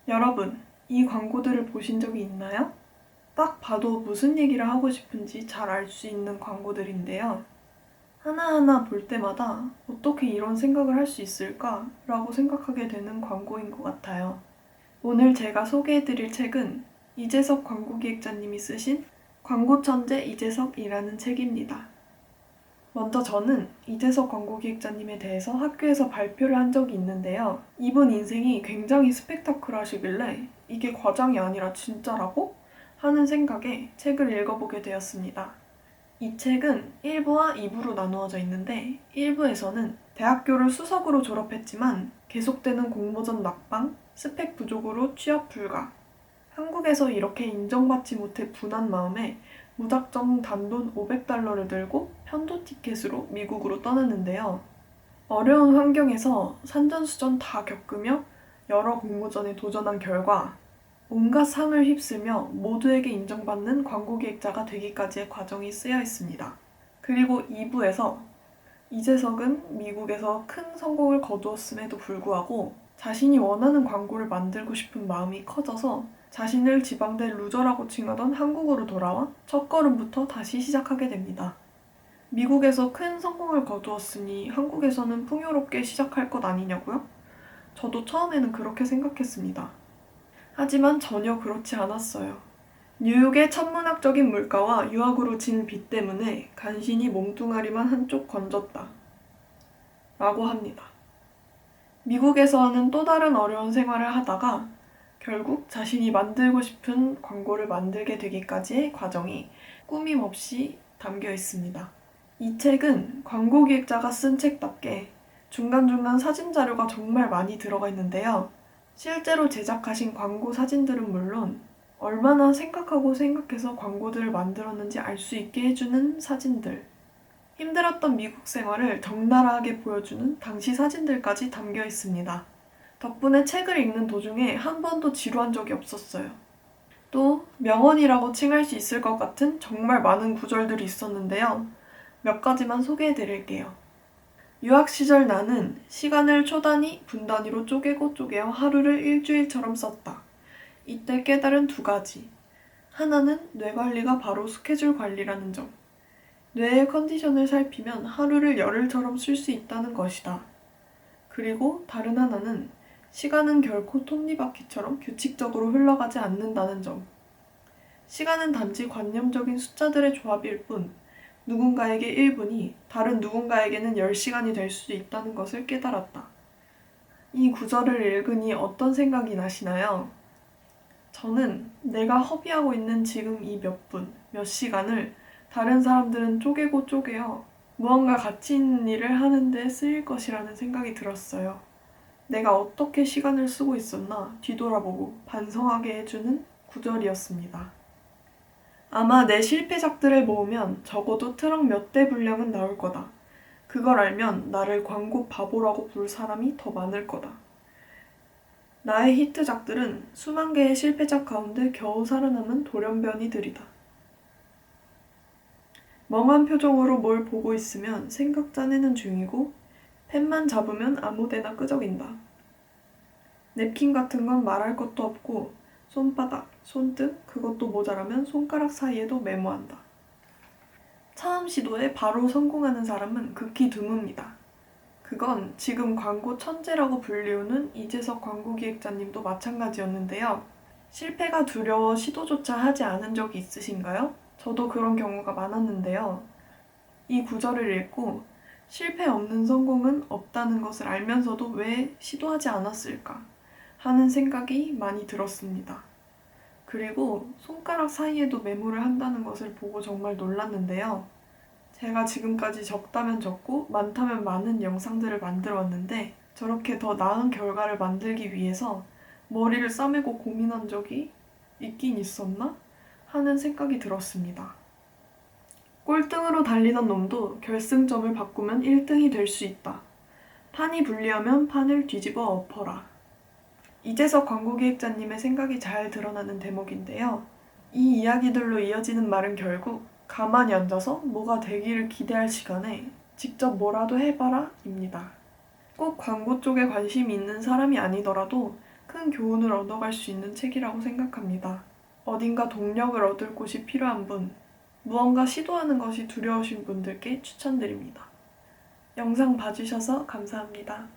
여러분, 이 광고들을 보신 적이 있나요? 딱 봐도 무슨 얘기를 하고 싶은지 잘 알 수 있는 광고들인데요. 하나하나 볼 때마다 어떻게 이런 생각을 할 수 있을까? 라고 생각하게 되는 광고인 것 같아요. 오늘 제가 소개해드릴 책은 이재석 광고기획자님이 쓰신 광고 천재 이재석이라는 책입니다. 먼저 저는 이재석 광고기획자님에 대해서 학교에서 발표를 한 적이 있는데요. 이분 인생이 굉장히 스펙타클하시길래 이게 과장이 아니라 진짜라고? 하는 생각에 책을 읽어보게 되었습니다. 이 책은 1부와 2부로 나누어져 있는데 1부에서는 대학교를 수석으로 졸업했지만 계속되는 공모전 낙방, 스펙 부족으로 취업 불가, 한국에서 이렇게 인정받지 못해 분한 마음에 무작정 단돈 $500를 들고 편도 티켓으로 미국으로 떠났는데요. 어려운 환경에서 산전수전 다 겪으며 여러 공모전에 도전한 결과 온갖 상을 휩쓸며 모두에게 인정받는 광고기획자가 되기까지의 과정이 쓰여 있습니다. 그리고 2부에서 이재석은 미국에서 큰 성공을 거두었음에도 불구하고 자신이 원하는 광고를 만들고 싶은 마음이 커져서 자신을 지방대 루저라고 칭하던 한국으로 돌아와 첫걸음부터 다시 시작하게 됩니다. 미국에서 큰 성공을 거두었으니 한국에서는 풍요롭게 시작할 것 아니냐고요? 저도 처음에는 그렇게 생각했습니다. 하지만 전혀 그렇지 않았어요. 뉴욕의 천문학적인 물가와 유학으로 진 빚 때문에 간신히 몸뚱아리만 한쪽 건졌다. 라고 합니다. 미국에서 하는 또 다른 어려운 생활을 하다가 결국 자신이 만들고 싶은 광고를 만들게 되기까지의 과정이 꾸밈없이 담겨 있습니다. 이 책은 광고기획자가 쓴 책답게 중간중간 사진 자료가 정말 많이 들어가 있는데요. 실제로 제작하신 광고 사진들은 물론 얼마나 생각해서 광고들을 만들었는지 알 수 있게 해주는 사진들, 힘들었던 미국 생활을 적나라하게 보여주는 당시 사진들까지 담겨 있습니다. 덕분에 책을 읽는 도중에 한 번도 지루한 적이 없었어요. 또 명언이라고 칭할 수 있을 것 같은 정말 많은 구절들이 있었는데요. 몇 가지만 소개해 드릴게요. 유학 시절 나는 시간을 초 단위, 분 단위로 쪼개고 쪼개어 하루를 일주일처럼 썼다. 이때 깨달은 2가지. 하나는 뇌 관리가 바로 스케줄 관리라는 점. 뇌의 컨디션을 살피면 하루를 열흘처럼 쓸 수 있다는 것이다. 그리고 다른 하나는 시간은 결코 톱니바퀴처럼 규칙적으로 흘러가지 않는다는 점. 시간은 단지 관념적인 숫자들의 조합일 뿐 누군가에게 1분이 다른 누군가에게는 10시간이 될 수 있다는 것을 깨달았다. 이 구절을 읽으니 어떤 생각이 나시나요? 저는 내가 허비하고 있는 지금 이 몇 분, 몇 시간을 다른 사람들은 쪼개고 쪼개어 무언가 가치 있는 일을 하는데 쓰일 것이라는 생각이 들었어요. 내가 어떻게 시간을 쓰고 있었나 뒤돌아보고 반성하게 해주는 구절이었습니다. 아마 내 실패작들을 모으면 적어도 트럭 몇 대 분량은 나올 거다. 그걸 알면 나를 광고 바보라고 부를 사람이 더 많을 거다. 나의 히트작들은 수만 개의 실패작 가운데 겨우 살아남은 돌연변이들이다. 멍한 표정으로 뭘 보고 있으면 생각 짜내는 중이고 펜만 잡으면 아무데나 끄적인다. 냅킨 같은 건 말할 것도 없고 손바닥, 손등, 그것도 모자라면 손가락 사이에도 메모한다. 처음 시도에 바로 성공하는 사람은 극히 드뭅니다. 그건 지금 광고 천재라고 불리우는 이재석 광고기획자님도 마찬가지였는데요. 실패가 두려워 시도조차 하지 않은 적이 있으신가요? 저도 그런 경우가 많았는데요. 이 구절을 읽고 실패 없는 성공은 없다는 것을 알면서도 왜 시도하지 않았을까 하는 생각이 많이 들었습니다. 그리고 손가락 사이에도 메모를 한다는 것을 보고 정말 놀랐는데요. 제가 지금까지 적다면 적고 많다면 많은 영상들을 만들어 왔는데 저렇게 더 나은 결과를 만들기 위해서 머리를 싸매고 고민한 적이 있긴 있었나? 하는 생각이 들었습니다. 꼴등으로 달리던 놈도 결승점을 바꾸면 1등이 될 수 있다. 판이 불리하면 판을 뒤집어 엎어라. 이재석 광고기획자님의 생각이 잘 드러나는 대목인데요. 이 이야기들로 이어지는 말은 결국 가만히 앉아서 뭐가 되기를 기대할 시간에 직접 뭐라도 해봐라 입니다. 꼭 광고 쪽에 관심이 있는 사람이 아니더라도 큰 교훈을 얻어갈 수 있는 책이라고 생각합니다. 어딘가 동력을 얻을 곳이 필요한 분, 무언가 시도하는 것이 두려우신 분들께 추천드립니다. 영상 봐주셔서 감사합니다.